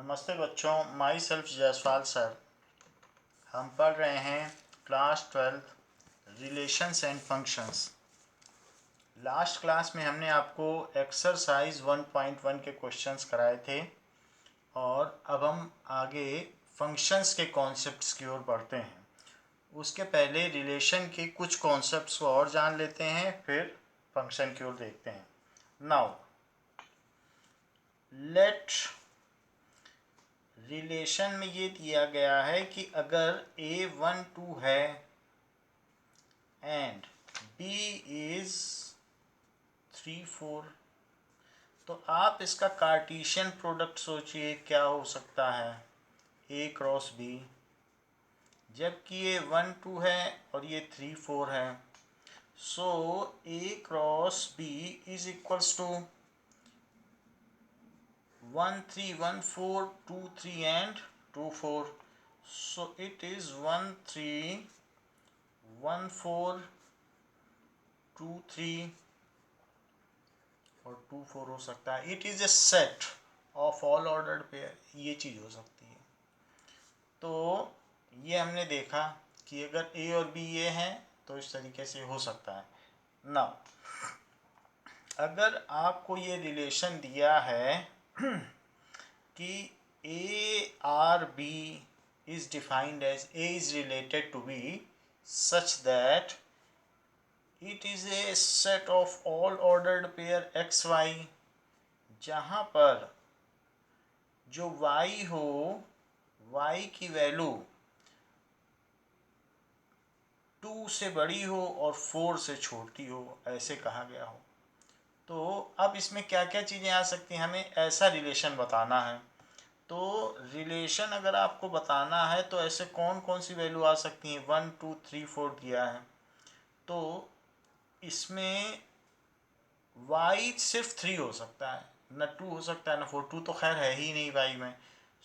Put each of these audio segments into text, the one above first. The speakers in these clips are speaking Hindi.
नमस्ते बच्चों, माई सेल्फ जायसवाल सर। हम पढ़ रहे हैं class 12 relations and functions. Last class में हमने आपको एक्सरसाइज 1.1 के क्वेश्चंस कराए थे और अब हम आगे फंक्शंस के कॉन्सेप्ट्स की ओर बढ़ते हैं। उसके पहले रिलेशन के कुछ कॉन्सेप्ट्स को और जान लेते हैं, फिर फंक्शन की ओर देखते हैं। नाउ लेट रिलेशन में ये दिया गया है कि अगर A12 है एंड B इज 3-4, तो आप इसका कार्टेशियन प्रोडक्ट सोचिए क्या हो सकता है, A क्रॉस B। जबकि ये 1-2 है और ये 3-4 है, so A cross B is equals to 1-3-1-4 2-3 and 2-4. So it is 1-3-1-4 2-3 और 2-4 हो सकता है। It is a set of all ordered pair, ये चीज़ हो सकती है। तो ये हमने देखा कि अगर ए और बी ये हैं तो इस तरीके से हो सकता है ना। अगर आपको ये रिलेशन दिया है कि A or B is defined as A is related to B such that it is a set of all ordered pair XY, जहाँ पर जो Y हो, Y की वैल्यू 2 से बड़ी हो और 4 से छोटी हो, ऐसे कहा गया हो। तो अब इसमें क्या क्या चीज़ें आ सकती हैं, हमें ऐसा रिलेशन बताना है। तो रिलेशन अगर आपको बताना है तो ऐसे कौन कौन सी वैल्यू आ सकती हैं। 1 2 3 4 दिया है, तो इसमें y सिर्फ 3 हो सकता है, न 2 हो सकता है न 4। 2 तो खैर है ही नहीं y में।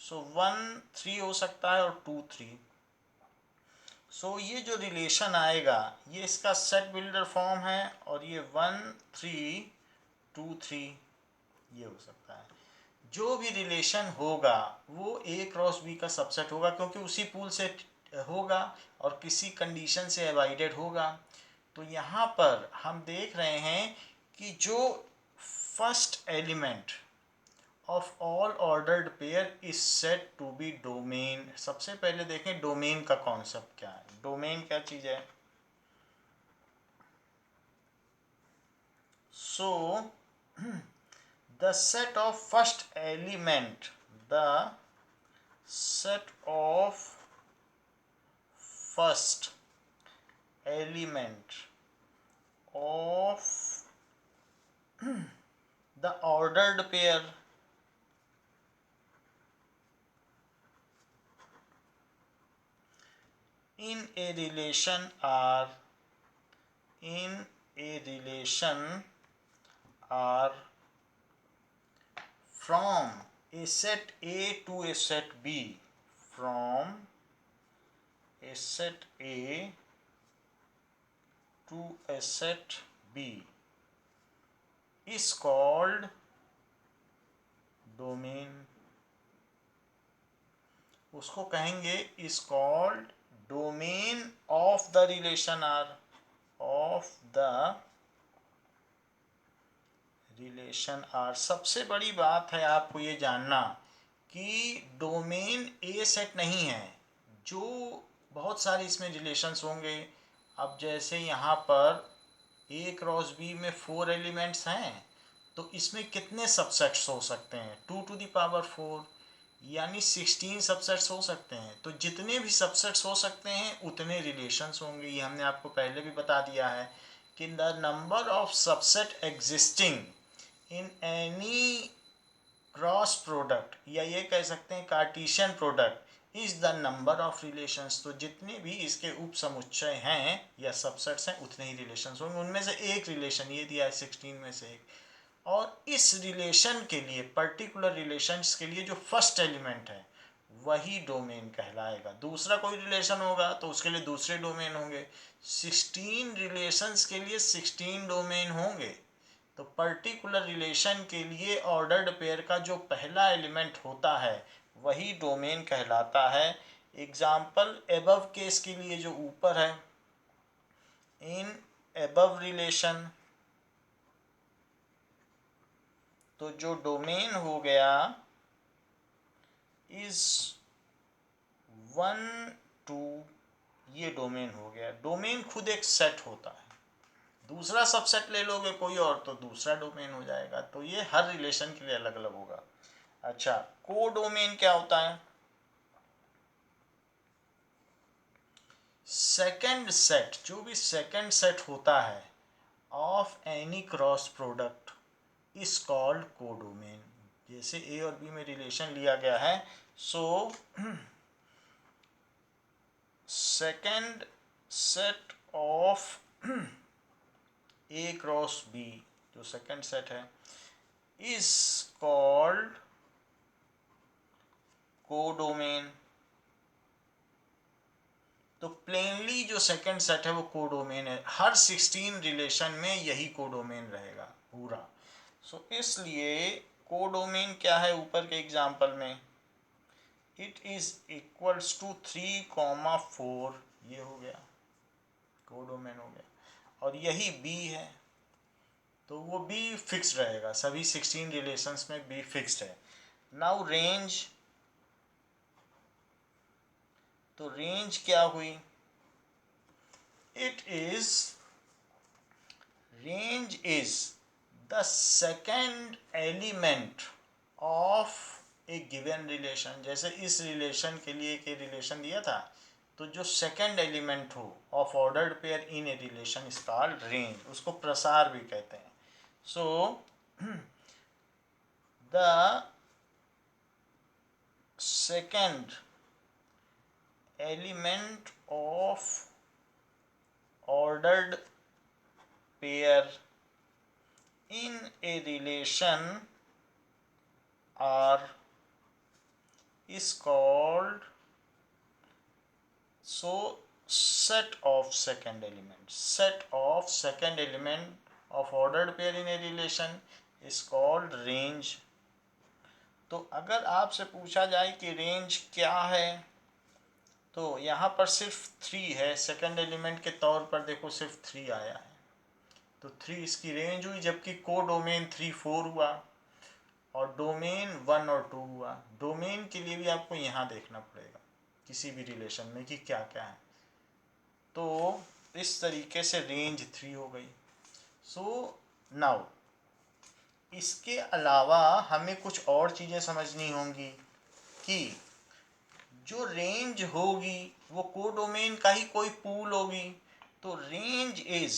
सो 1 3 हो सकता है और 2 3। सो ये जो रिलेशन आएगा ये इसका सेट बिल्डर फॉर्म है और ये 1 3 2 3 ये हो सकता है। जो भी रिलेशन होगा वो ए क्रॉस बी का सबसेट होगा, क्योंकि उसी पूल से होगा और किसी कंडीशन से अवॉइडेड होगा। तो यहाँ पर हम देख रहे हैं कि जो first element of all ordered pair is set to be domain. सबसे पहले देखें डोमेन का कॉन्सेप्ट क्या है। डोमेन क्या चीज़ है? सो the set of first element, the set of first element of the ordered pair in a relation are from a set A to a set B, from a set A to a set B is called domain. उसको कहेंगे is called domain of the relation R, of the relation R. सबसे बड़ी बात है आपको ये जानना कि डोमेन ए सेट नहीं है। जो बहुत सारे इसमें रिलेशंस होंगे। अब जैसे यहाँ पर ए क्रॉस बी में 4 एलिमेंट्स हैं, तो इसमें कितने सबसेट्स हो सकते हैं? 2 to the power 4 यानी 16 सबसेट्स हो सकते हैं। तो जितने भी सबसेट्स हो सकते हैं उतने रिलेशंस होंगे। ये हमने आपको पहले भी बता दिया है कि the number of subset existing in any cross product, या ये कह सकते हैं Cartesian product, is the number of relations. तो जितने भी इसके उप समुच्चय हैं या सबसेट्स हैं उतने ही रिलेशंस होंगे। उनमें से एक रिलेशन ये दिया है 16 में से एक। और इस रिलेशन के लिए, पर्टिकुलर रिलेशंस के लिए जो फर्स्ट एलिमेंट है वही डोमेन कहलाएगा। दूसरा कोई रिलेशन होगा तो उसके लिए दूसरे डोमेन होंगे। 16 रिलेशंस के लिए 16 डोमेन होंगे। तो पर्टिकुलर रिलेशन के लिए ऑर्डर्ड पेयर का जो पहला एलिमेंट होता है वही डोमेन कहलाता है। एग्जाम्पल एबव केस के लिए जो ऊपर है, इन एबव रिलेशन, तो जो डोमेन हो गया इज 1 2, ये डोमेन हो गया। डोमेन खुद एक सेट होता है, दूसरा सबसेट ले लोगे कोई और तो दूसरा डोमेन हो जाएगा। तो ये हर रिलेशन के लिए अलग अलग होगा। अच्छा, को डोमेन क्या होता है? सेकंड सेट, जो भी सेकंड सेट होता है of any cross product is called codomain. जैसे ए और बी में रिलेशन लिया गया है, so second set of A cross B, जो सेकंड सेट है, इज कॉल्ड कोडोमेन। तो प्लेनली जो सेकंड सेट है वो कोडोमेन है। हर 16 रिलेशन में यही कोडोमेन रहेगा पूरा। सो इसलिए कोडोमेन क्या है ऊपर के एग्जाम्पल में, इट इज इक्वल्स टू 3,4, ये हो गया कोडोमेन हो गया। और यही बी है, तो वो बी फिक्स रहेगा, सभी 16 रिलेशंस में बी फिक्स्ड है। नाउ रेंज, तो रेंज क्या हुई? It is, range is the second element of A given relation. जैसे इस रिलेशन के लिए एक रिलेशन दिया था, तो जो सेकेंड एलिमेंट हो of ordered pair in a relation is called range, उसको प्रसार भी कहते हैं। So the second element of ordered pair in a relation R is called, so set of second element, set of second element of ordered pair in a relation is called range। तो अगर आपसे पूछा जाए कि रेंज क्या है, तो यहाँ पर सिर्फ 3 है, सेकंड एलिमेंट के तौर पर देखो सिर्फ 3 आया है, तो 3 इसकी रेंज हुई। जबकि को डोमेन 3 4 हुआ और डोमेन 1 और 2 हुआ। डोमेन के लिए भी आपको यहाँ देखना पड़ेगा किसी भी रिलेशन में कि क्या क्या है। तो इस तरीके से रेंज 3 हो गई। सो नाउ इसके अलावा हमें कुछ और चीज़ें समझनी होंगी कि जो रेंज होगी वो कोडोमेन का ही कोई पूल होगी। तो रेंज इज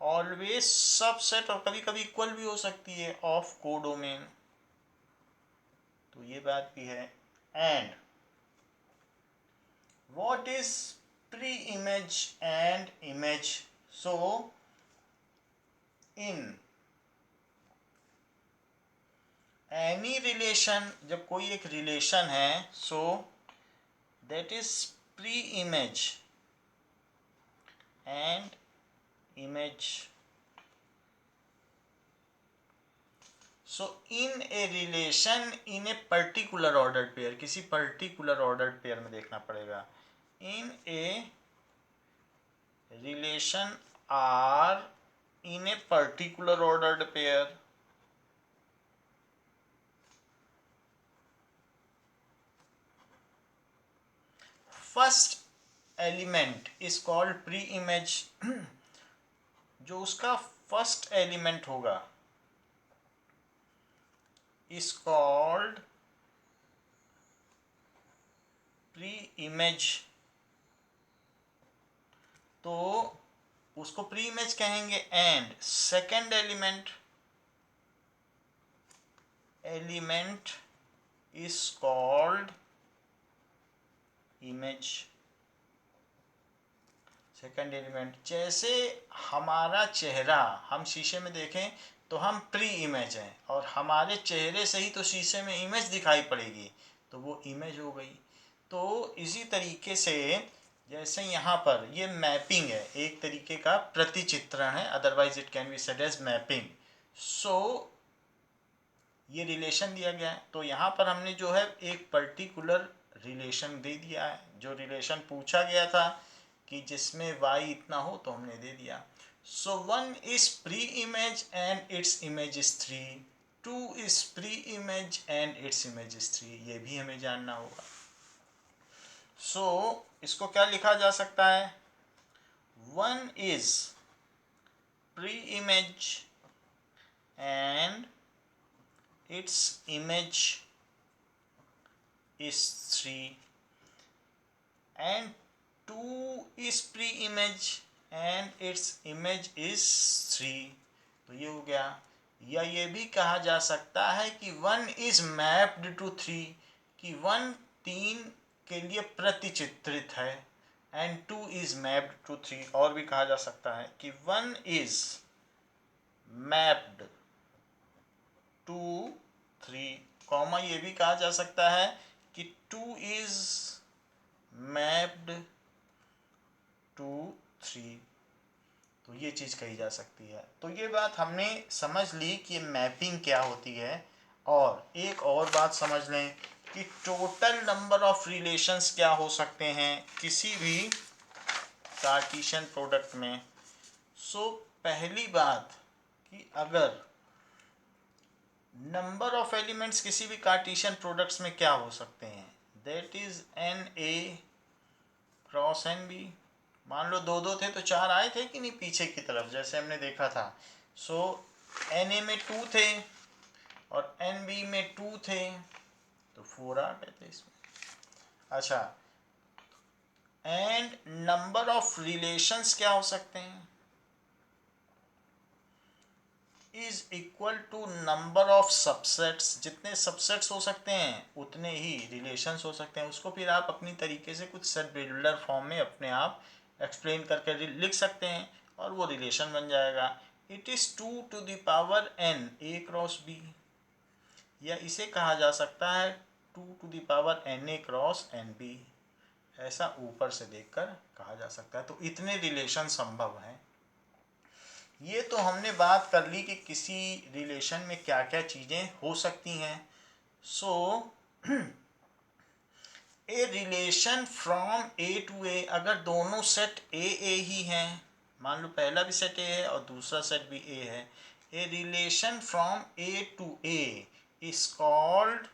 ऑलवेज सबसेट, और कभी कभी इक्वल भी हो सकती है, ऑफ कोडोमेन। तो ये बात भी है। And what is pre image and image? So in any relation, जब कोई एक रिलेशन है, so that is pre image and image. So in a relation in a particular ordered pair, किसी पर्टिकुलर ऑर्डर्ड पेयर में देखना पड़ेगा। In a relation are in a particular ordered pair, first element is called pre image. जो उसका फर्स्ट एलिमेंट होगा इज कॉल्ड प्री इमेज। तो उसको प्री इमेज कहेंगे। And second element is called image. Second element, जैसे हमारा चेहरा हम शीशे में देखें तो हम प्री इमेज हैं, और हमारे चेहरे से ही तो शीशे में इमेज दिखाई पड़ेगी, तो वो इमेज हो गई। तो इसी तरीके से जैसे यहाँ पर ये मैपिंग है, एक तरीके का प्रतिचित्रण है, otherwise it can be said as mapping. So ये रिलेशन दिया गया है। तो यहाँ पर हमने जो है एक पर्टिकुलर रिलेशन दे दिया है, जो रिलेशन पूछा गया था कि जिसमें y इतना हो तो हमने दे दिया। सो 1 is pre image and its image is 3, 2 is pre image and its image is 3, ये भी हमें जानना होगा। सो इसको क्या लिखा जा सकता है, 1 is pre image and its image is 3 and 2 is pre-image and its image is 3। तो ये हो गया। या ये भी कहा जा सकता है कि 1 is mapped to 3, कि 1 3 के लिए प्रतिचित्रित है and 2 is mapped to 3। और भी कहा जा सकता है कि 1 is mapped टू 3, कॉमा ये भी कहा जा सकता है कि 2 इज मैप्ड टू 3। तो ये चीज़ कही जा सकती है। तो ये बात हमने समझ ली कि मैपिंग क्या होती है। और एक और बात समझ लें कि टोटल नंबर ऑफ रिलेशंस क्या हो सकते हैं किसी भी कार्टेशियन प्रोडक्ट में। सो पहली बात कि अगर नंबर ऑफ एलिमेंट्स किसी भी कार्टेशियन प्रोडक्ट्स में क्या हो सकते हैं, that is n A cross n B. मान लो दो दो थे तो 4 आए थे कि नहीं पीछे की तरफ, जैसे हमने देखा था। सो एन ए में 2 थे और एन बी में 2 थे तो 4 आ गए थे इसमें। अच्छा, एंड नंबर ऑफ रिलेशंस क्या हो सकते हैं, is equal to number of subsets. जितने सबसेट्स हो सकते हैं उतने ही रिलेशंस हो सकते हैं। उसको फिर आप अपनी तरीके से कुछ सेट बिल्डर फॉर्म में अपने आप एक्सप्लेन करके लिख सकते हैं और वो रिलेशन बन जाएगा। It is 2 to the power n a cross b, या इसे कहा जा सकता है 2 to the power n a cross n b। ऐसा ऊपर से देखकर कहा जा सकता है। तो इतने रिलेशन संभव हैं। ये तो हमने बात कर ली कि किसी रिलेशन में क्या क्या चीज़ें हो सकती हैं। सो a relation from A to ए, अगर दोनों सेट ए ही हैं, मान लो पहला भी सेट ए है और दूसरा सेट भी ए है, a relation from A to A is called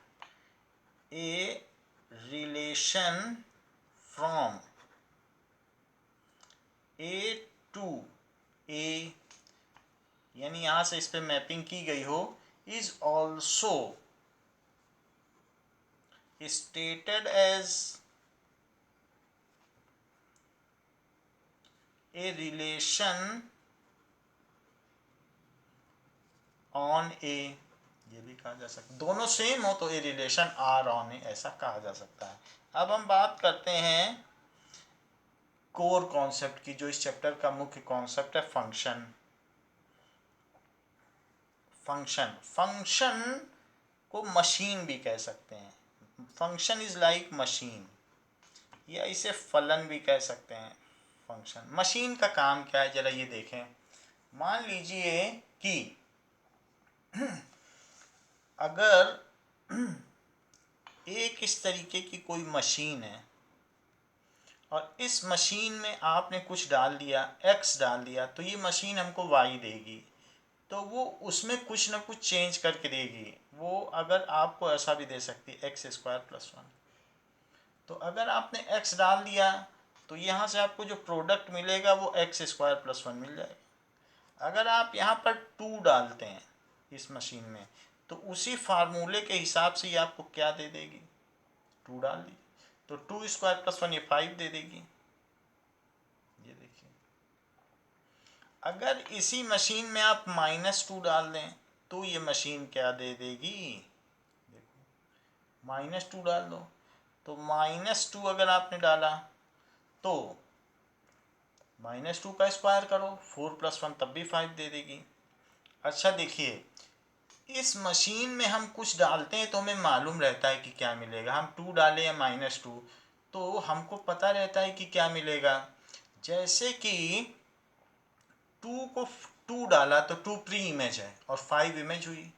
a relation from A to A, यानी यहाँ से इस पे मैपिंग की गई हो, is also stated as a relation on A. ये भी कहा जा सकता है, दोनों सेम हो तो ए रिलेशन आर ऑन ए, ऐसा कहा जा सकता है। अब हम बात करते हैं कोर कॉन्सेप्ट की, जो इस चैप्टर का मुख्य कॉन्सेप्ट है, फंक्शन। फंक्शन को मशीन भी कह सकते हैं। फंक्शन इज लाइक मशीन, या इसे फलन भी कह सकते हैं। फंक्शन मशीन का काम क्या है जरा ये देखें। मान लीजिए कि अगर एक इस तरीके की कोई मशीन है और इस मशीन में आपने कुछ डाल दिया, x डाल दिया, तो ये मशीन हमको y देगी। तो वो उसमें कुछ ना कुछ चेंज करके देगी। वो अगर आपको ऐसा भी दे सकती है x² + 1। तो अगर आपने x डाल दिया तो यहाँ से आपको जो प्रोडक्ट मिलेगा वो x² + 1 मिल जाएगा। अगर आप यहाँ पर 2 डालते हैं इस मशीन में तो उसी फार्मूले के हिसाब से ये आपको क्या दे देगी, 2 डाल दी तो 2² + 1 ये 5 दे देगी। ये देखिए, अगर इसी मशीन में आप -2 डाल दें तो ये मशीन क्या दे देगी, देखो -2 डाल दो तो -2 अगर आपने डाला तो -2 का स्क्वायर करो, 4 + 1 तब भी 5 दे देगी। अच्छा देखिए, इस मशीन में हम कुछ डालते हैं तो हमें मालूम रहता है कि क्या मिलेगा। हम 2 डालें या -2 तो हमको पता रहता है कि क्या मिलेगा। जैसे कि 2 को 2 डाला तो 2 प्री इमेज है और 5 इमेज हुई।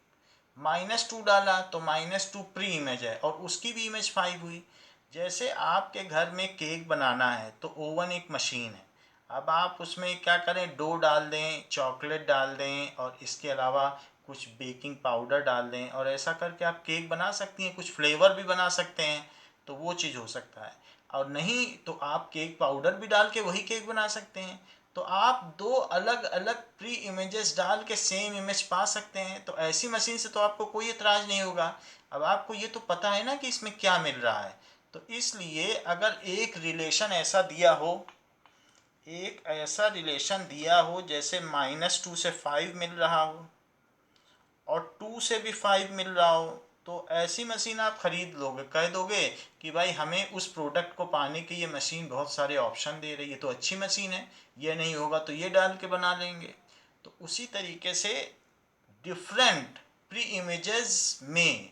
-2 डाला तो -2 प्री इमेज है और उसकी भी इमेज 5 हुई। जैसे आपके घर में केक बनाना है तो ओवन एक मशीन है। अब आप उसमें क्या करें, डो डाल दें, चॉकलेट डाल दें और इसके अलावा कुछ बेकिंग पाउडर डाल दें और ऐसा करके आप केक बना सकती हैं, कुछ फ्लेवर भी बना सकते हैं, तो वो चीज़ हो सकता है। और नहीं तो आप केक पाउडर भी डाल के वही केक बना सकते हैं। तो आप दो अलग अलग प्री इमेजेस डाल के सेम इमेज पा सकते हैं। तो ऐसी मशीन से तो आपको कोई एतराज़ नहीं होगा। अब आपको ये तो पता है ना कि इसमें क्या मिल रहा है। तो इसलिए अगर एक रिलेशन ऐसा दिया हो, एक ऐसा रिलेशन दिया हो जैसे -2 से 5 मिल रहा हो और 2 से भी 5 मिल रहा हो, तो ऐसी मशीन आप खरीद लोगे, कह दोगे कि भाई हमें उस प्रोडक्ट को पाने के ये मशीन बहुत सारे ऑप्शन दे रही है, तो अच्छी मशीन है, ये नहीं होगा तो ये डाल के बना लेंगे। तो उसी तरीके से डिफरेंट प्री इमेजेस में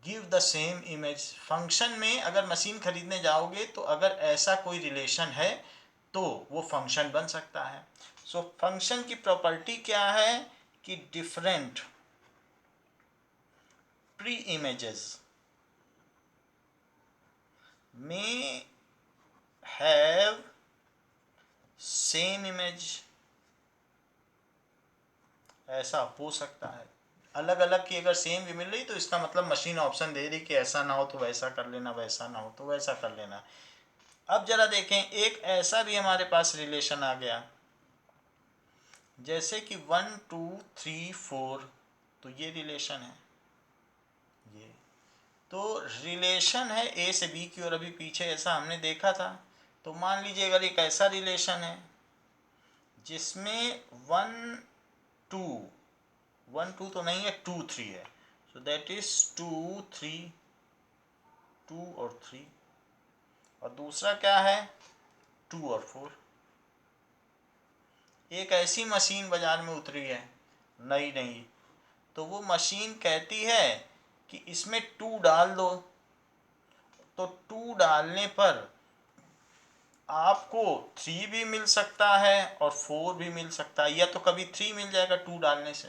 give the same image. Function में अगर मशीन खरीदने जाओगे तो अगर ऐसा कोई रिलेशन है तो वो फंक्शन बन सकता है। सो फंक्शन की प्रॉपर्टी क्या है कि डिफरेंट प्री इमेजेस में हैव सेम इमेज। ऐसा हो सकता है अलग अलग की अगर सेम भी मिल रही तो इसका मतलब मशीन ऑप्शन दे रही कि ऐसा ना हो तो वैसा कर लेना, वैसा ना हो तो वैसा कर लेना। अब जरा देखें, एक ऐसा भी हमारे पास रिलेशन आ गया जैसे कि 1 2 3 4, तो ये रिलेशन है। ये तो रिलेशन है ए से बी की, और अभी पीछे ऐसा हमने देखा था। तो मान लीजिए अगर एक ऐसा रिलेशन है जिसमें 1 2, 1 2 तो नहीं है, 2 3 है, सो दैट इज 2 3, 2 और 3। और दूसरा क्या है, 2 और 4। एक ऐसी मशीन बाजार में उतरी है नई नई, तो वो मशीन कहती है कि इसमें 2 डाल दो, तो 2 डालने पर आपको 3 भी मिल सकता है और 4 भी मिल सकता है, या तो कभी 3 मिल जाएगा 2 डालने से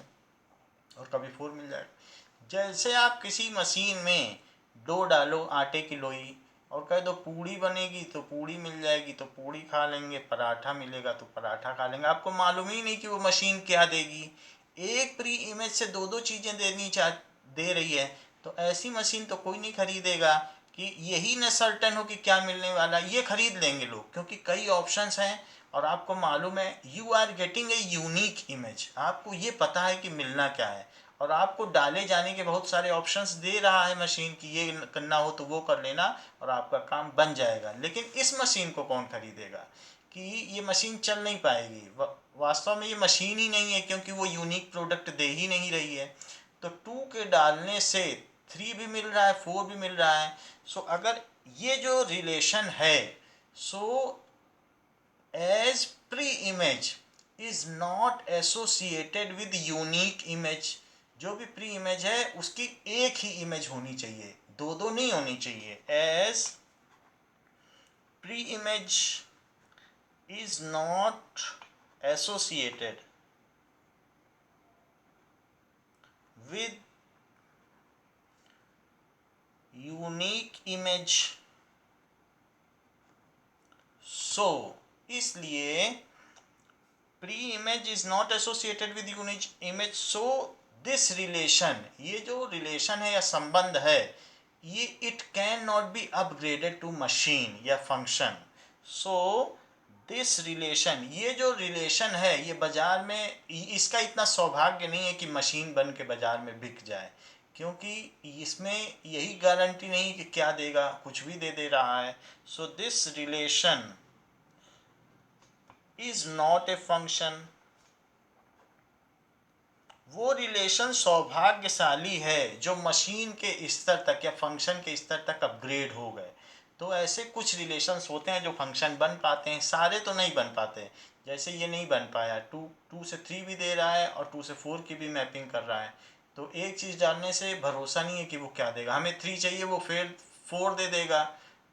और कभी 4 मिल जाएगा। जैसे आप किसी मशीन में डो डालो, आटे की लोई, और कह दो पूड़ी बनेगी तो पूड़ी मिल जाएगी, तो पूड़ी खा लेंगे, पराठा मिलेगा तो पराठा खा लेंगे। आपको मालूम ही नहीं कि वो मशीन क्या देगी। एक प्री इमेज से दो दो चीज़ें दे रही है, तो ऐसी मशीन तो कोई नहीं खरीदेगा कि यही न सर्टेन हो कि क्या मिलने वाला। ये खरीद लेंगे लोग क्योंकि कई ऑप्शंस हैं और आपको मालूम है you are getting a unique image. आपको ये पता है कि मिलना क्या है और आपको डाले जाने के बहुत सारे ऑप्शंस दे रहा है मशीन की, ये करना हो तो वो कर लेना और आपका काम बन जाएगा। लेकिन इस मशीन को कौन खरीदेगा कि ये मशीन चल नहीं पाएगी। वास्तव में ये मशीन ही नहीं है क्योंकि वो यूनिक प्रोडक्ट दे ही नहीं रही है। तो 2 के डालने से 3 भी मिल रहा है, 4 भी मिल रहा है। सो अगर ये जो रिलेशन है, so as pre image is not associated with unique image. जो भी प्री इमेज है उसकी एक ही इमेज होनी चाहिए, दो दो नहीं होनी चाहिए। As pre image is not associated with unique image, so इसलिए pre image is not associated with unique image, so this relation, ये जो रिलेशन है या संबंध है, ये it can not be upgraded to machine या फंक्शन। सो दिस रिलेशन, ये जो रिलेशन है ये बाजार में, इसका इतना सौभाग्य नहीं है कि मशीन बन के बाजार में बिक जाए, क्योंकि इसमें यही गारंटी नहीं कि क्या देगा, कुछ भी दे रहा है। सो this relation is not a function. वो रिलेशन सौभाग्यशाली है जो मशीन के स्तर तक या फंक्शन के स्तर तक अपग्रेड हो गए। तो ऐसे कुछ रिलेशंस होते हैं जो फंक्शन बन पाते हैं, सारे तो नहीं बन पाते। जैसे ये नहीं बन पाया, 2 से 3 भी दे रहा है और 2 से 4 की भी मैपिंग कर रहा है। तो एक चीज़ डालने से भरोसा नहीं है कि वो क्या देगा। हमें 3 चाहिए, वो फिर 4 दे देगा,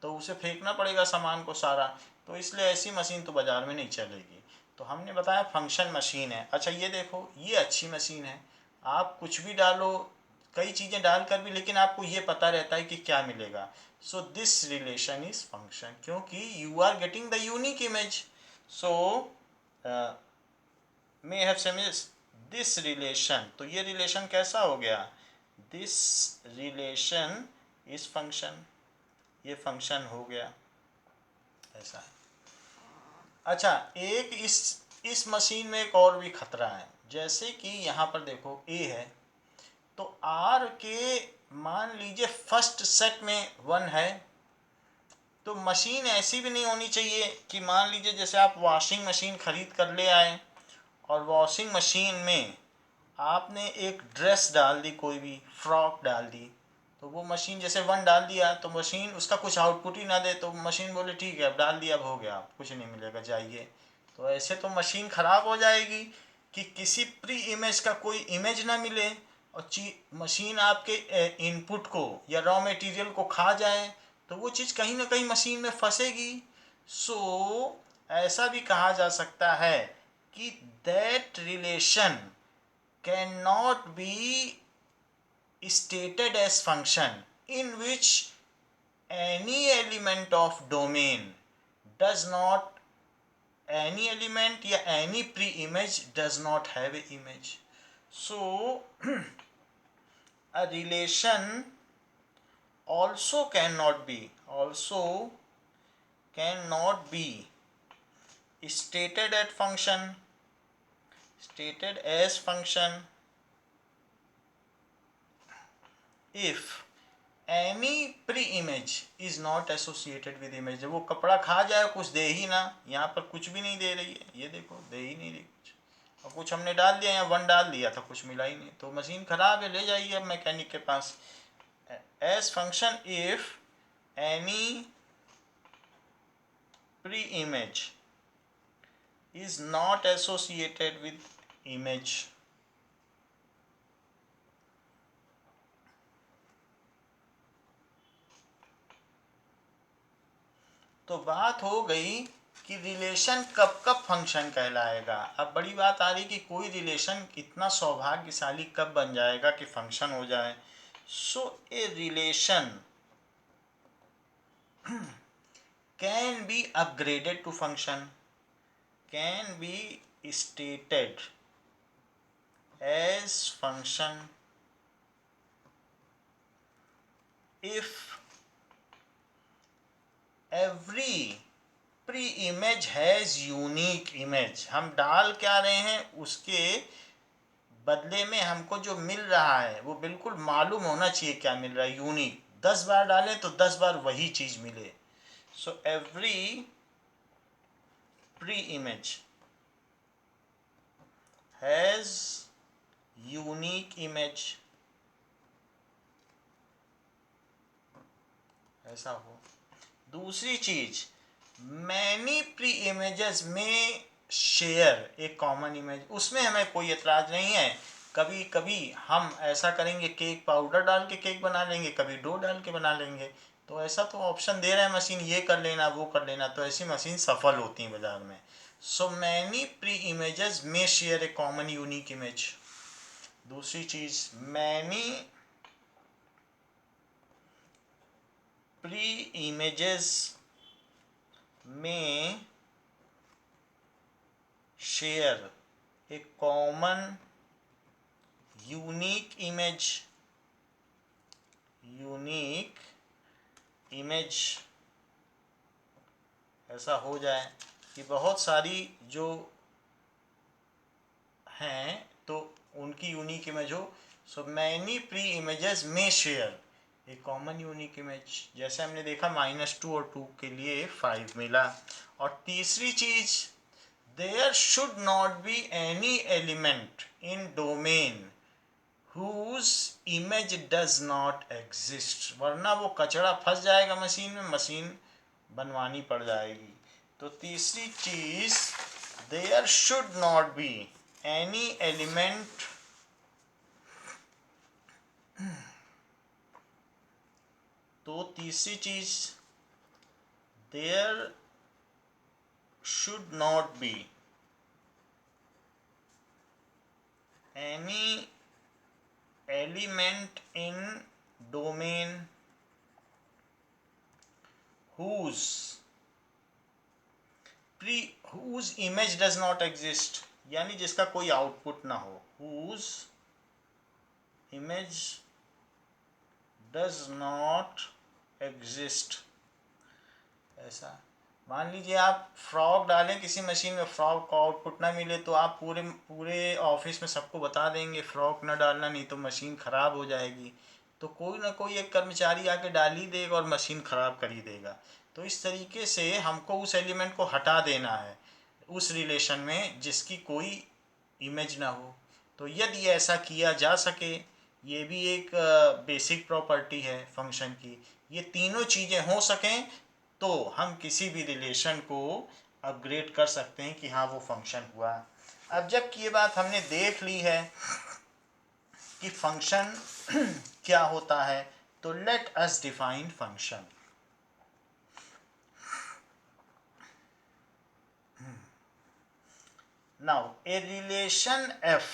तो उसे फेंकना पड़ेगा सामान को सारा। तो इसलिए ऐसी मशीन तो बाज़ार में नहीं चलेगी। तो हमने बताया फंक्शन मशीन है। अच्छा ये देखो, ये अच्छी मशीन है, आप कुछ भी डालो, कई चीज़ें डालकर भी, लेकिन आपको ये पता रहता है कि क्या मिलेगा. So this relation is function, क्योंकि you are getting the unique image. So may have seems this relation. तो ये रिलेशन कैसा हो गया? This relation is function. ये फंक्शन हो गया. ऐसा है. अच्छा, एक इस मशीन में एक और भी खतरा है. जैसे कि यहाँ पर देखो ए है, तो आर के मान लीजिए फर्स्ट सेट में 1 है. तो मशीन ऐसी भी नहीं होनी चाहिए कि मान लीजिए जैसे आप वॉशिंग मशीन खरीद कर ले आए और वॉशिंग मशीन में आपने एक ड्रेस डाल दी, कोई भी फ्रॉक डाल दी, तो वो मशीन जैसे 1 डाल दिया तो मशीन उसका कुछ आउटपुट ही ना दे, तो मशीन बोले ठीक है अब डाल दिया, अब हो गया, अब कुछ नहीं मिलेगा, जाइए. तो ऐसे तो मशीन ख़राब हो जाएगी कि किसी प्री इमेज का कोई इमेज ना मिले और मशीन आपके इनपुट को या रॉ मटेरियल को खा जाए, तो वो चीज़ कहीं ना कहीं मशीन में फंसेगी. सो ऐसा भी कहा जा सकता है कि that relation cannot be stated as function in which any element of domain does not, any element या any pre-image does not have a image. So a relation also cannot be stated as function if any pre-image is not associated with image. जब वो कपड़ा खा जाए, कुछ दे ही ना, यहाँ पर कुछ भी नहीं दे रही है, ये देखो दे ही नहीं रही कुछ, और कुछ हमने डाल दिया, यहाँ 1 डाल दिया था, कुछ मिला ही नहीं, तो मशीन खराब है, ले जाइए अब मैकेनिक के पास. As function if any pre-image is not associated with image. तो बात हो गई कि रिलेशन कब कब फंक्शन कहलाएगा. अब बड़ी बात आ रही कि कोई रिलेशन इतना सौभाग्यशाली कब बन जाएगा कि फंक्शन हो जाए. So a relation can be upgraded to function, can be stated as function if every pre-image has unique image. हम डाल क्या रहे हैं, उसके बदले में हमको जो मिल रहा है वो बिल्कुल मालूम होना चाहिए क्या मिल रहा है, यूनिक. 10 बार डालें तो 10 बार वही चीज़ मिले. So every pre-image has unique image. ऐसा हो. दूसरी चीज, मैनी प्री इमेजेस में शेयर एक कॉमन इमेज, उसमें हमें कोई एतराज नहीं है. कभी कभी हम ऐसा करेंगे, केक पाउडर डाल के केक बना लेंगे, कभी डो डाल के बना लेंगे, तो ऐसा तो ऑप्शन दे रहा है मशीन, ये कर लेना वो कर लेना, तो ऐसी मशीन सफल होती हैं बाजार में. सो मैनी प्री इमेजेस में शेयर ए कॉमन यूनिक इमेज. दूसरी चीज, मैनी प्री इमेजेस में शेयर ए कॉमन यूनिक इमेज. ऐसा हो जाए कि बहुत सारी जो हैं तो उनकी यूनिक इमेज हो. सो मैनी प्री इमेजेस में शेयर ए कॉमन यूनिक इमेज. जैसे हमने देखा -2 और 2 के लिए 5 मिला. और तीसरी चीज, there should not be any element in domain whose image does not exist, वरना वो कचरा फंस जाएगा मशीन में, मशीन बनवानी पड़ जाएगी. तो तीसरी चीज, there should not be any element तो तीसरी चीज, there should not be any element in domain whose image does not exist, यानी जिसका कोई आउटपुट ना हो, whose image does not exist। ऐसा मान लीजिए आप फ्रॉग डालें किसी मशीन में, फ्रॉग को आउटपुट ना मिले तो आप पूरे पूरे ऑफिस में सबको बता देंगे फ्रॉग ना डालना, नहीं तो मशीन ख़राब हो जाएगी। तो कोई ना कोई एक कर्मचारी आके डाल ही देगा और मशीन ख़राब कर ही देगा। तो इस तरीके से हमको उस एलिमेंट को हटा देना है उस रिलेशन में जिसकी कोई इमेज ना हो। तो यदि ऐसा किया जा सके, ये भी एक बेसिक प्रॉपर्टी है फंक्शन की, ये तीनों चीज़ें हो सकें तो हम किसी भी रिलेशन को अपग्रेड कर सकते हैं कि हाँ वो फंक्शन हुआ। अब जबकि ये बात हमने देख ली है कि फंक्शन क्या होता है, तो let us define function. Now a relation F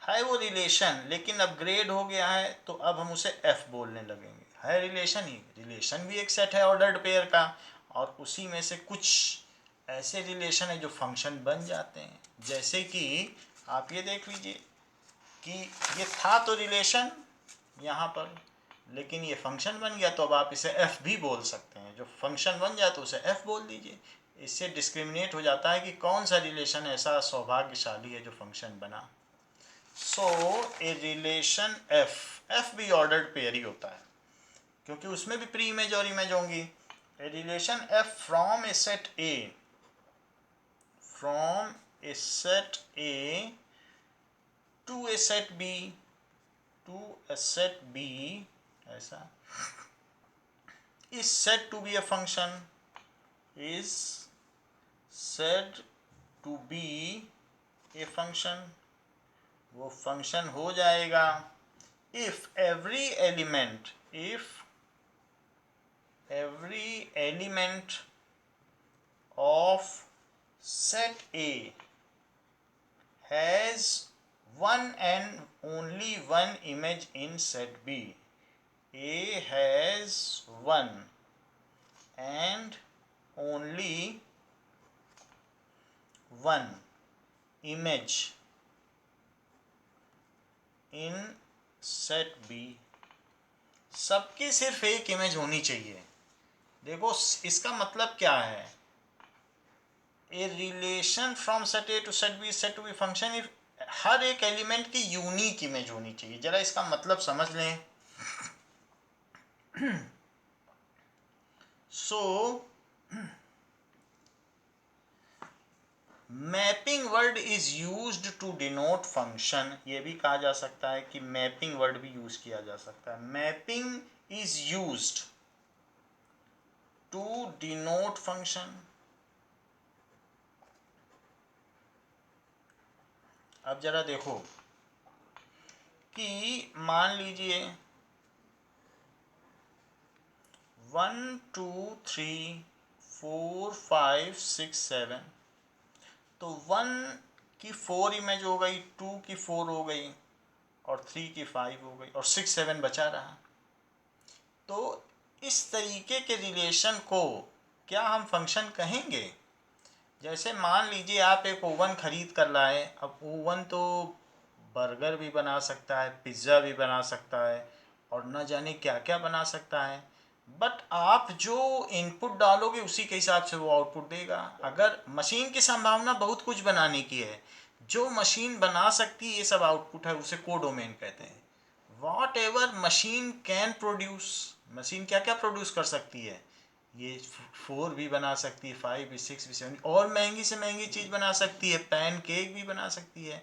है, वो रिलेशन लेकिन अपग्रेड हो गया है तो अब हम उसे एफ बोलने लगेंगे। है रिलेशन ही, रिलेशन भी एक सेट है ऑर्डर्ड पेयर का, और उसी में से कुछ ऐसे रिलेशन है जो फंक्शन बन जाते हैं। जैसे कि आप ये देख लीजिए कि ये था तो रिलेशन यहाँ पर, लेकिन ये फंक्शन बन गया, तो अब आप इसे एफ भी बोल सकते हैं। जो फंक्शन बन जाए तो उसे एफ बोल दीजिए। इससे डिस्क्रिमिनेट हो जाता है कि कौन सा रिलेशन ऐसा सौभाग्यशाली है जो फंक्शन बना। सो ए रिलेशन एफ भी ऑर्डर्ड पेयर ही होता है क्योंकि उसमें भी प्री इमेज और इमेज होंगी। A relation F from a set A to a set B ऐसा is said to be a function, is said to be a function, वो फंक्शन हो जाएगा if every element of set A has one and only one image in set B. A has one and only one image in set B। सबकी सिर्फ एक इमेज होनी चाहिए। देखो इसका मतलब क्या है, a relation from set A to set B set to B function if हर एक एलिमेंट की यूनिक इमेज होनी चाहिए। जरा इसका मतलब समझ लें। So mapping word is used to denote function, ये भी कहा जा सकता है कि मैपिंग वर्ड भी यूज किया जा सकता है। Mapping is used to denote function. अब जरा देखो कि मान लीजिए 1 2 3 4 5 6 7, तो 1 की 4 इमेज हो गई, 2 की 4 हो गई, और 3 की 5 हो गई, और 6 7 बचा रहा। तो इस तरीके के रिलेशन को क्या हम फंक्शन कहेंगे? जैसे मान लीजिए आप एक ओवन खरीद कर लाए। अब ओवन तो बर्गर भी बना सकता है, पिज़्ज़ा भी बना सकता है, और न जाने क्या क्या बना सकता है। बट आप जो इनपुट डालोगे उसी के हिसाब से वो आउटपुट देगा। अगर मशीन की संभावना बहुत कुछ बनाने की है, जो मशीन बना सकती है ये सब आउटपुट है, उसे कोडोमेन कहते हैं। What ever machine can produce, machine क्या क्या प्रोड्यूस कर सकती है, ये 4 भी बना सकती है, 5 भी, 6 भी, 7, और महंगी से महंगी चीज़ बना सकती है, पैन केक भी बना सकती है।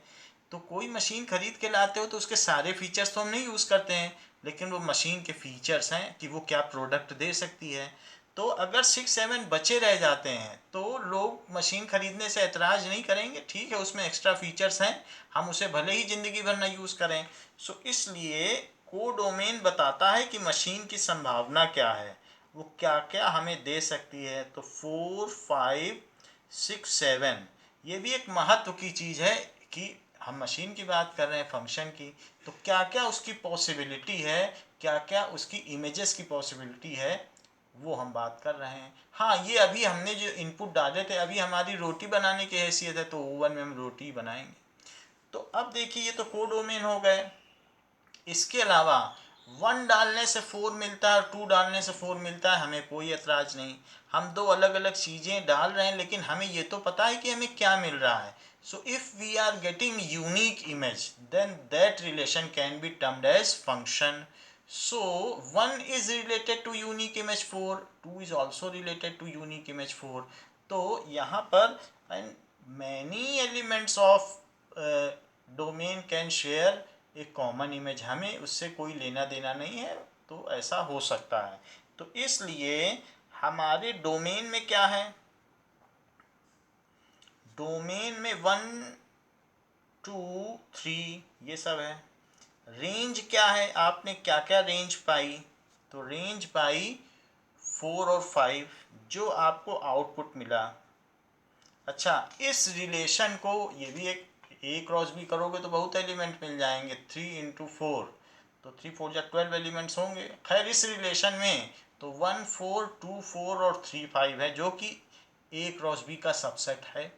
तो कोई मशीन खरीद के लाते हो तो उसके सारे फीचर्स तो हम नहीं यूज़ करते हैं, लेकिन वो मशीन के फीचर्स हैं कि वो क्या प्रोडक्ट दे सकती है। तो अगर 6 7 बचे रह जाते हैं तो लोग मशीन खरीदने से ऐतराज़ नहीं करेंगे। ठीक है, उसमें एक्स्ट्रा फीचर्स हैं, हम उसे भले ही ज़िंदगी भर ना यूज़ करें। सो इसलिए कोडोमेन बताता है कि मशीन की संभावना क्या है, वो क्या क्या हमें दे सकती है। तो 4 5 6 7 ये भी एक महत्व की चीज़ है कि हम मशीन की बात कर रहे हैं, फंक्शन की, तो क्या क्या उसकी पॉसिबिलिटी है, क्या क्या उसकी इमेजेस की पॉसिबिलिटी है, वो हम बात कर रहे हैं। हाँ, ये अभी हमने जो इनपुट डाले थे, अभी हमारी रोटी बनाने की हैसियत है, तो ओवन में हम रोटी बनाएंगे। तो अब देखिए, ये तो कोडोमेन हो गए। इसके अलावा 1 डालने से 4 मिलता है और 2 डालने से 4 मिलता है, हमें कोई एतराज़ नहीं। हम दो अलग अलग चीज़ें डाल रहे हैं, लेकिन हमें ये तो पता है कि हमें क्या मिल रहा है। So if we are getting unique image, then that relation can be termed as function. So 1 is related to unique image 4, 2 is also related to unique image 4. तो यहाँ पर and many elements of domain can share एक कॉमन इमेज, हमें उससे कोई लेना देना नहीं है, तो ऐसा हो सकता है। तो इसलिए हमारे डोमेन में क्या है, डोमेन में 1 2 3 ये सब है। रेंज क्या है, आपने क्या क्या रेंज पाई, तो रेंज पाई 4 और 5 जो आपको आउटपुट मिला। अच्छा, इस रिलेशन को, ये भी एक क्रॉस भी करोगे तो बहुत एलिमेंट मिल जाएंगे, 3 इंटू 4, तो 3 4 या 12 एलिमेंट्स होंगे। खैर, इस रिलेशन में तो 1 4 2 4 और 3 5 है, जो कि ए क्रॉस बी का सबसेट है।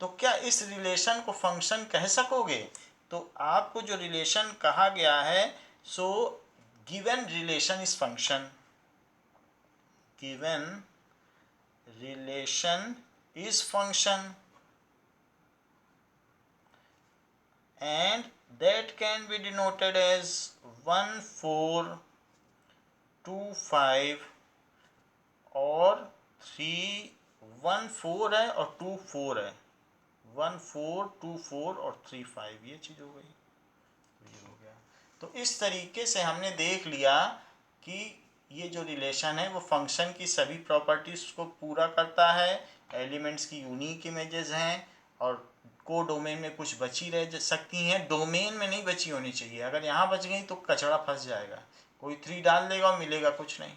तो क्या इस रिलेशन को फंक्शन कह सकोगे? तो आपको जो रिलेशन कहा गया है, so given relation is function, given relation is function, and that can be denoted as 1 4 2 5 और 3 1 4 है और 2 4 है, 1 4 2 4 और 3 5, ये चीज़ हो गई, ये हो गया। तो इस तरीके से हमने देख लिया कि ये जो रिलेशन है वो फंक्शन की सभी प्रॉपर्टीज़ को पूरा करता है, एलिमेंट्स की यूनिक इमेजेस हैं, और को डोमेन में कुछ बची रह सकती हैं, डोमेन में नहीं बची होनी चाहिए। अगर यहाँ बच गई तो कचरा फंस जाएगा, कोई 3 डाल देगा और मिलेगा कुछ नहीं।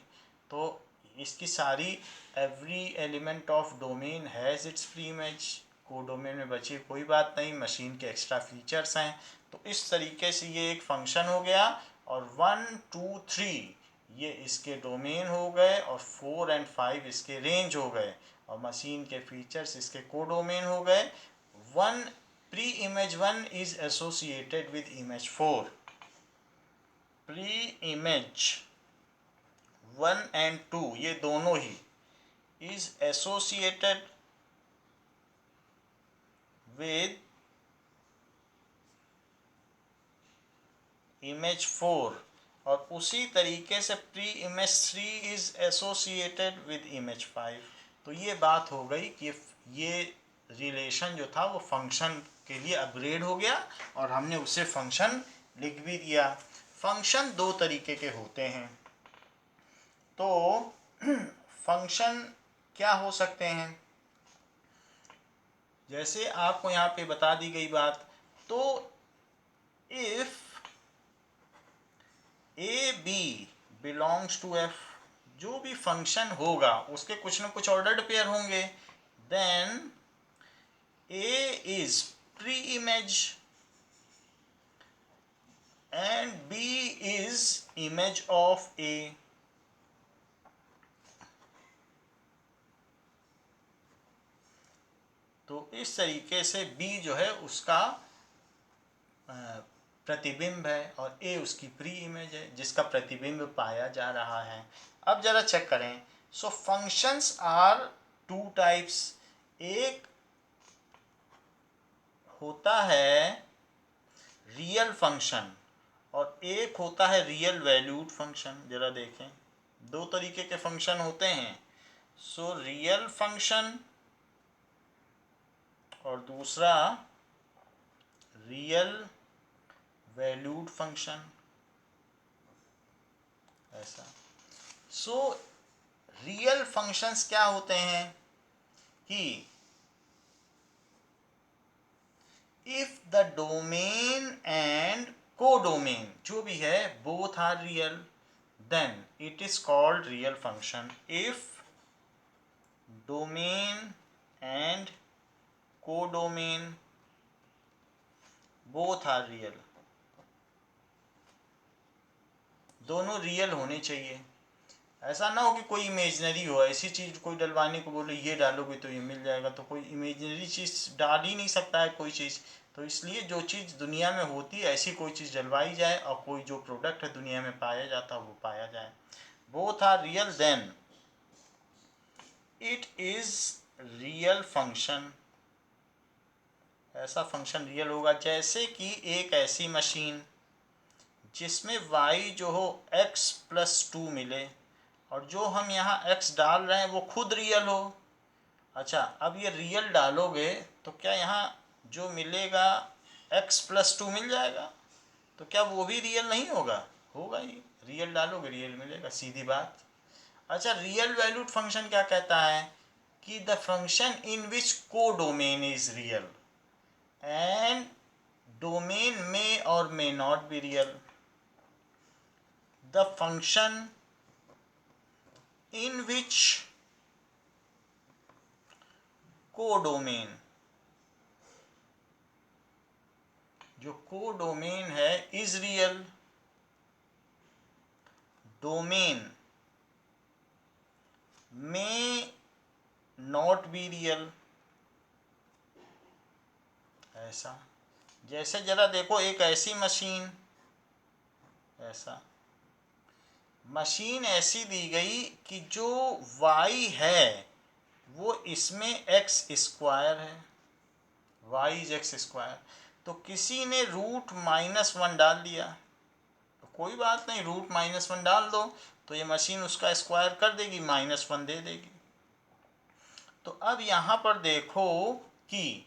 तो इसकी सारी, every element of domain has its free image, को डोमेन में बची कोई बात नहीं, मशीन के एक्स्ट्रा फीचर्स हैं। तो इस तरीके से ये एक फंक्शन हो गया, और 1 2 3 ये इसके डोमेन हो गए, और 4 एंड 5 इसके रेंज हो गए, और मशीन के फीचर्स इसके कोडोमेन हो गए। One pre image 1 is associated with image 4, pre image 1 and 2 ये दोनों he is associated with image 4, और उसी तरीके से pre image 3 is associated with image 5। तो ये बात हो गई कि ये रिलेशन जो था वो फंक्शन के लिए अपग्रेड हो गया, और हमने उसे फंक्शन लिख भी दिया। फंक्शन दो तरीके के होते हैं, तो फंक्शन क्या हो सकते हैं, जैसे आपको यहाँ पे बता दी गई बात, तो if A B belongs to F, जो भी फंक्शन होगा उसके कुछ ना कुछ ऑर्डर्ड पेयर होंगे, then A is pre image and B is image of A. तो इस तरीके से बी जो है उसका प्रतिबिंब है, और ए उसकी प्री इमेज है जिसका प्रतिबिंब पाया जा रहा है। अब जरा चेक करें। सो फंक्शंस आर टू टाइप्स, एक होता है रियल फंक्शन और एक होता है रियल वैल्यूड फंक्शन। जरा देखें, दो तरीके के फंक्शन होते हैं। सो रियल फंक्शन और दूसरा रियल वैल्यूड फंक्शन, ऐसा। सो रियल फंक्शंस क्या होते हैं कि if the domain and codomain जो भी है both are real, then it is called real function. If domain and codomain both are real, दोनों रियल होने चाहिए। ऐसा ना हो कि कोई इमेजनरी हो, ऐसी चीज़ कोई डलवाने को बोले ये डालोगे तो ये मिल जाएगा, तो कोई इमेजनरी चीज़ डाल ही नहीं सकता है कोई चीज़। तो इसलिए जो चीज़ दुनिया में होती है ऐसी कोई चीज़ डलवाई जाए और कोई जो प्रोडक्ट है दुनिया में पाया जाता है वो पाया जाए। Both are real then it is real function, ऐसा फंक्शन रियल होगा जैसे कि एक ऐसी मशीन जिसमें y जो हो x+2 मिले और जो हम यहाँ x डाल रहे हैं वो खुद रियल हो। अच्छा, अब ये रियल डालोगे तो क्या यहाँ जो मिलेगा x+2 मिल जाएगा, तो क्या वो भी रियल नहीं होगा? होगा ही, रियल डालोगे रियल मिलेगा, सीधी बात। अच्छा, रियल वैल्यूड फंक्शन क्या कहता है कि द फंक्शन इन विच को domain is real and domain में और may not be real. The function in which codomain, जो कोडोमेन है इज रियल, डोमेन में नॉट बी रियल। ऐसा, जैसे जरा देखो एक ऐसी मशीन, ऐसा मशीन ऐसी दी गई कि जो y है वो इसमें x² है, y इज x², तो किसी ने √-1 डाल दिया, तो कोई बात नहीं, √-1 डाल दो तो ये मशीन उसका स्क्वायर कर देगी, -1 दे देगी। तो अब यहाँ पर देखो कि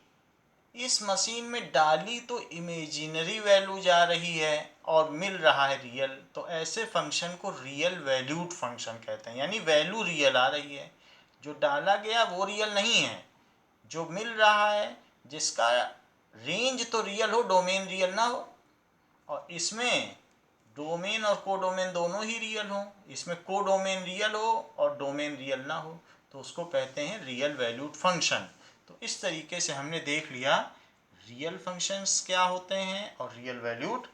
इस मशीन में डाली तो इमेजिनरी वैल्यू जा रही है और मिल रहा है रियल, तो ऐसे फंक्शन को रियल वैल्यूड फंक्शन कहते हैं, यानी वैल्यू रियल आ रही है। जो डाला गया वो रियल नहीं है, जो मिल रहा है जिसका रेंज तो रियल हो, डोमेन रियल ना हो, और इसमें डोमेन और कोडोमेन दोनों ही रियल हो, इसमें कोडोमेन रियल हो और डोमेन रियल ना हो, तो उसको कहते हैं रियल वैल्यूड फंक्शन। तो इस तरीके से हमने देख लिया रियल फंक्शंस क्या होते हैं और रियल वैल्यूड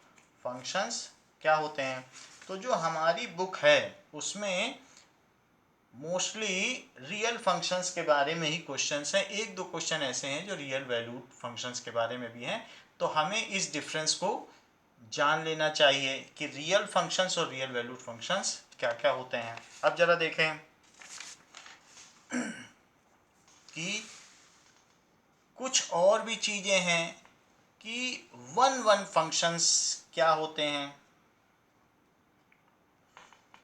फंक्शंस क्या होते हैं। तो जो हमारी बुक है उसमें मोस्टली रियल फंक्शंस के बारे में ही क्वेश्चंस हैं, एक दो क्वेश्चन ऐसे हैं जो रियल वैल्यूड फंक्शंस के बारे में भी हैं। तो हमें इस डिफरेंस को जान लेना चाहिए कि रियल फंक्शंस और रियल वैल्यूड फंक्शंस क्या क्या होते हैं। अब जरा देखें कि कुछ और भी चीज़ें हैं कि वन फंक्शंस क्या होते हैं,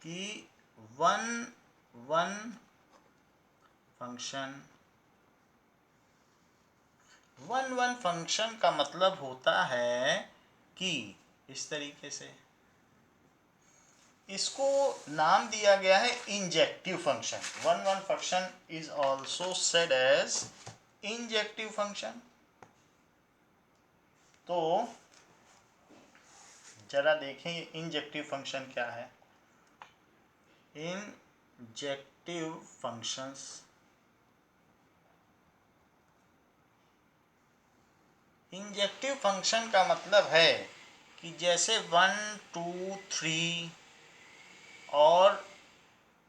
कि वन फंक्शन का मतलब होता है कि इस तरीके से इसको नाम दिया गया है injective function. One function is also said as injective function. तो जरा देखें ये इंजेक्टिव फंक्शन क्या है। इंजेक्टिव फंक्शंस इंजेक्टिव फंक्शन का मतलब है कि जैसे 1 2 3 और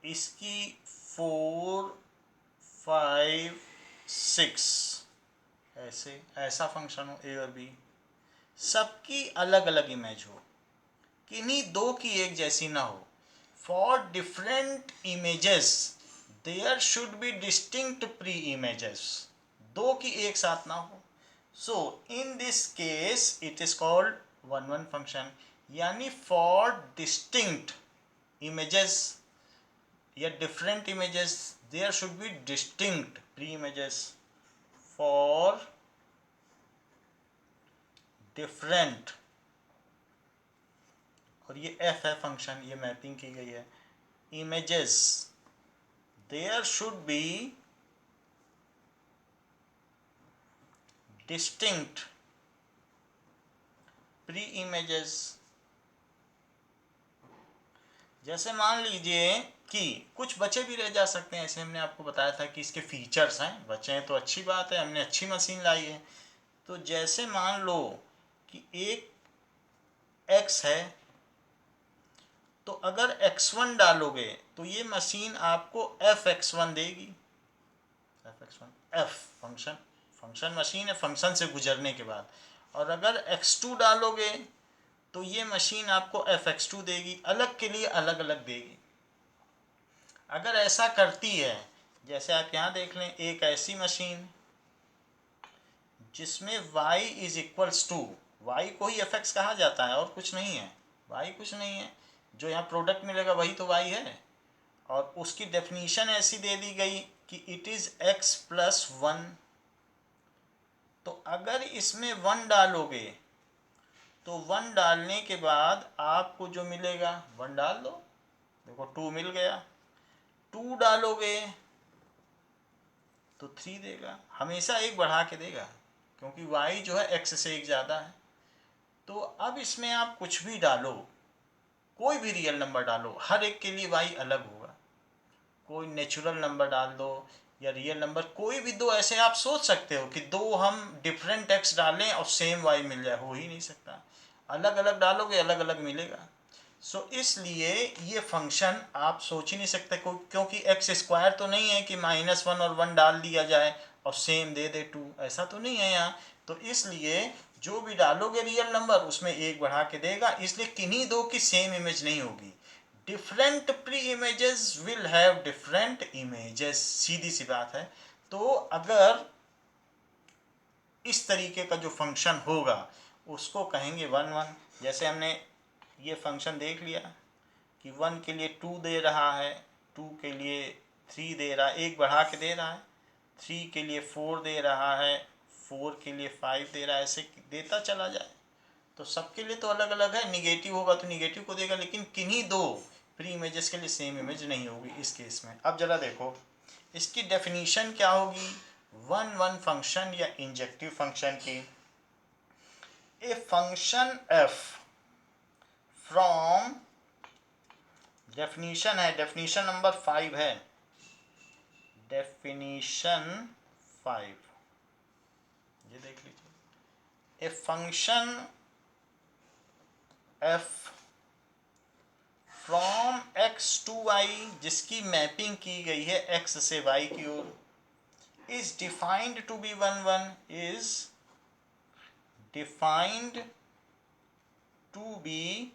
इसकी 4 5 6 ऐसे ऐसा फंक्शन हो, ए और बी, सबकी अलग अलग इमेज हो, किन्हीं दो की एक जैसी ना हो। For different images there should be distinct pre images, दो की एक साथ ना हो। So in this case it is called one function, यानी फॉर डिस्टिंक्ट images या different images there should be distinct pre-images for different, और ये f है फंक्शन, ये मैपिंग की गई है, images there should be distinct pre-images। जैसे मान लीजिए कि कुछ बचे भी रह जा सकते हैं, ऐसे हमने आपको बताया था कि इसके फीचर्स हैं, बचे हैं तो अच्छी बात है, हमने अच्छी मशीन लाई है। तो जैसे मान लो कि एक x है, तो अगर x1 डालोगे तो ये मशीन आपको fx1 देगी। f फंक्शन मशीन है, फंक्शन से गुजरने के बाद। और अगर x2 डालोगे तो ये मशीन आपको fx2 देगी, अलग के लिए अलग अलग देगी। अगर ऐसा करती है, जैसे आप यहाँ देख लें, एक ऐसी मशीन जिसमें y is equals to, y को ही fx कहा जाता है और कुछ नहीं है, y कुछ नहीं है, जो यहाँ प्रोडक्ट मिलेगा वही तो y है। और उसकी डेफिनीशन ऐसी दे दी गई कि इट इज x प्लस 1। तो अगर इसमें 1 डालोगे तो 1 डालने के बाद आपको जो मिलेगा 1 डाल दो, देखो 2 मिल गया। 2 डालोगे तो 3 देगा, हमेशा एक बढ़ा के देगा क्योंकि y जो है x से एक ज़्यादा है। तो अब इसमें आप कुछ भी डालो, कोई भी रियल नंबर डालो, हर एक के लिए y अलग होगा। कोई नेचुरल नंबर डाल दो या रियल नंबर, कोई भी दो ऐसे आप सोच सकते हो कि दो हम डिफरेंट x डालें और सेम y मिल जाए, हो ही नहीं सकता। अलग अलग डालोगे अलग अलग मिलेगा। सो इसलिए ये फंक्शन आप सोच ही नहीं सकते, क्योंकि एक्स स्क्वायर तो नहीं है कि -1 और 1 डाल दिया जाए और सेम दे दे 2, ऐसा तो नहीं है यहाँ। तो इसलिए जो भी डालोगे रियल नंबर उसमें एक बढ़ा के देगा, इसलिए किन्हीं दो की सेम इमेज नहीं होगी। Different pre images will have different images, सीधी सी बात है। तो अगर इस तरीके का जो फंक्शन होगा उसको कहेंगे 1 1। जैसे हमने ये फंक्शन देख लिया कि 1 के लिए 2 दे रहा है, 2 के लिए 3 दे रहा है, एक बढ़ा के दे रहा है, 3 के लिए 4 दे रहा है, 4 के लिए 5 दे रहा है, ऐसे देता चला जाए। तो सबके लिए तो अलग अलग है, निगेटिव होगा तो निगेटिव को देगा, लेकिन किन्हीं दो प्री इमेजेस के लिए सेम इमेज नहीं होगी इस केस में। अब जरा देखो इसकी डेफिनीशन क्या होगी 1 1 फंक्शन या इंजेक्टिव फंक्शन की। A function f from, definition है, डेफिनीशन नंबर 5 है, डेफिनीशन 5, ये देख लीजिए। A function f from x to y, जिसकी मैपिंग की गई है x से y की ओर, is defined to be 1 1, is defined to be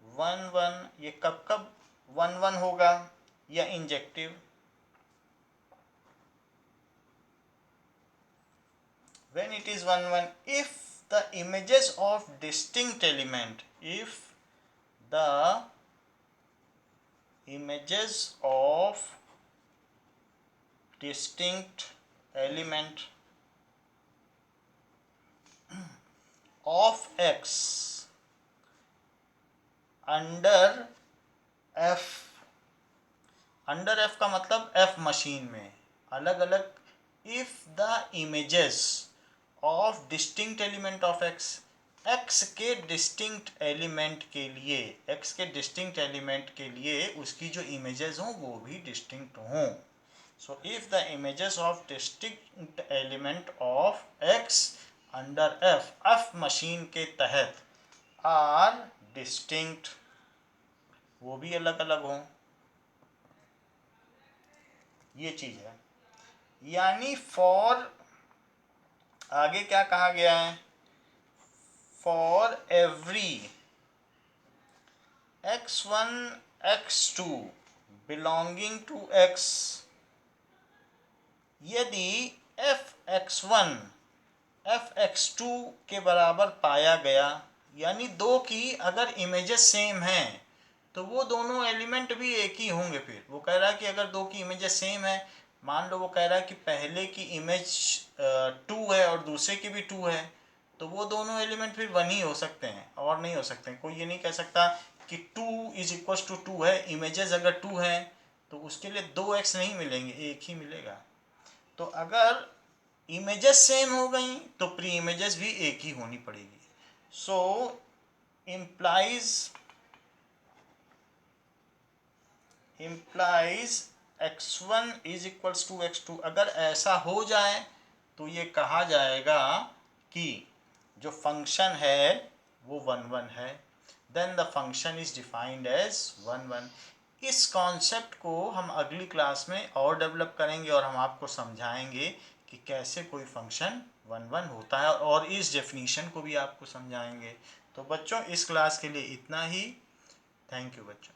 1 1। ये कब कब 1 1 होगा या injective, when it is 1 1 if the images of distinct element, if the images of distinct element of x under f, under f का मतलब f मशीन में अलग अलग, if the images of distinct element of x, x के डिस्टिंक्ट एलिमेंट के लिए, x के डिस्टिंक्ट एलिमेंट के लिए उसकी जो इमेजेस हों वो भी डिस्टिंक्ट हों। So if the images of distinct element of x under f, f machine के तहत आर डिस्टिंक्ट, वो भी अलग अलग हों, ये चीज है। यानी फॉर, आगे क्या कहा गया है, for every x1 x2 belonging to x, यदि fx1 fx2 के बराबर पाया गया, यानी दो की अगर इमेजेस सेम हैं तो वो दोनों एलिमेंट भी एक ही होंगे। फिर वो कह रहा है कि अगर दो की इमेजेस सेम है, मान लो वो कह रहा है कि पहले की इमेज 2 है और दूसरे की भी 2 है, तो वो दोनों एलिमेंट फिर 1 ही हो सकते हैं और नहीं हो सकते। कोई ये नहीं कह सकता कि 2 इज इक्वल टू 2 है, इमेजेस अगर 2 हैं तो उसके लिए 2x नहीं मिलेंगे, एक ही मिलेगा। तो अगर इमेजेस सेम हो गई तो प्री इमेजेस भी एक ही होनी पड़ेगी। सो implies x1 is equals to x2, अगर ऐसा हो जाए तो ये कहा जाएगा कि जो फंक्शन है वो 1 1 है, then the function is defined as 1 1। इस कॉन्सेप्ट को हम अगली क्लास में और डेवलप करेंगे और हम आपको समझाएंगे कि कैसे कोई फंक्शन 1 1 होता है, और इस डेफिनीशन को भी आपको समझाएंगे। तो बच्चों, इस क्लास के लिए इतना ही। थैंक यू बच्चों।